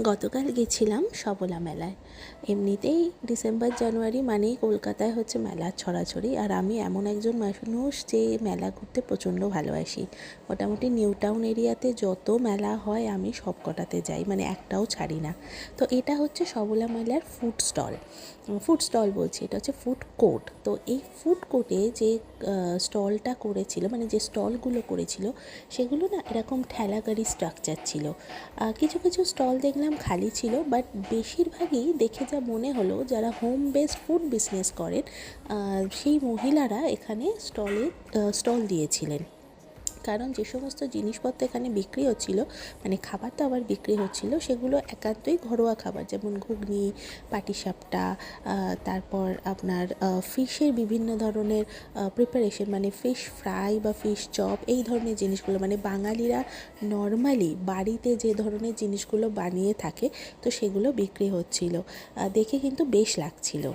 গতকাল গেছিলাম সবলা মেলায়। এমনিতেই ডিসেম্বর জানুয়ারি মানেই কলকাতায় হচ্ছে মেলার ছড়াছড়ি, আর আমি এমন একজন মানুষ যে মেলা ঘুরতে প্রচণ্ড ভালোবাসি। মোটামুটি নিউ টাউন এরিয়াতে যত মেলা হয় আমি সব কটাতে যাই, মানে একটাও ছাড়ি না। তো এটা হচ্ছে সবলা মেলার ফুড স্টল বলছি, এটা হচ্ছে ফুড কোর্ট। তো এই ফুড কোর্টে যে স্টলটা করেছিল, মানে যে স্টলগুলো করেছিল সেগুলো না এরকম ঠেলাগাড়ি স্ট্রাকচার ছিল। কিছু কিছু স্টল দেখলাম খালি ছিল, বাট বেশিরভাগই দেখে যা মনে হলো যারা হোম বেসড ফুড বিজনেস করেন সেই মহিলারা এখানে স্টল দিয়েছিলেন। কারণ যে সমস্ত জিনিসপত্র এখানে বিক্রি হচ্ছিল, মানে খাবার দাবার বিক্রি হচ্ছিল, সেগুলো একান্তই ঘরোয়া খাবার, যেমন ঘুগনি, পাটিসাপটা, তারপর আপনার ফিশের বিভিন্ন ধরনের প্রিপারেশন, মানে ফিশ ফ্রাই বা ফিশ চপ, এই ধরনের জিনিসগুলো, মানে বাঙালিরা নর্মালি বাড়িতে যে ধরনের জিনিসগুলো বানিয়ে থাকে, তো সেগুলো বিক্রি হচ্ছিল। দেখে কিন্তু বেশ লাগছিল।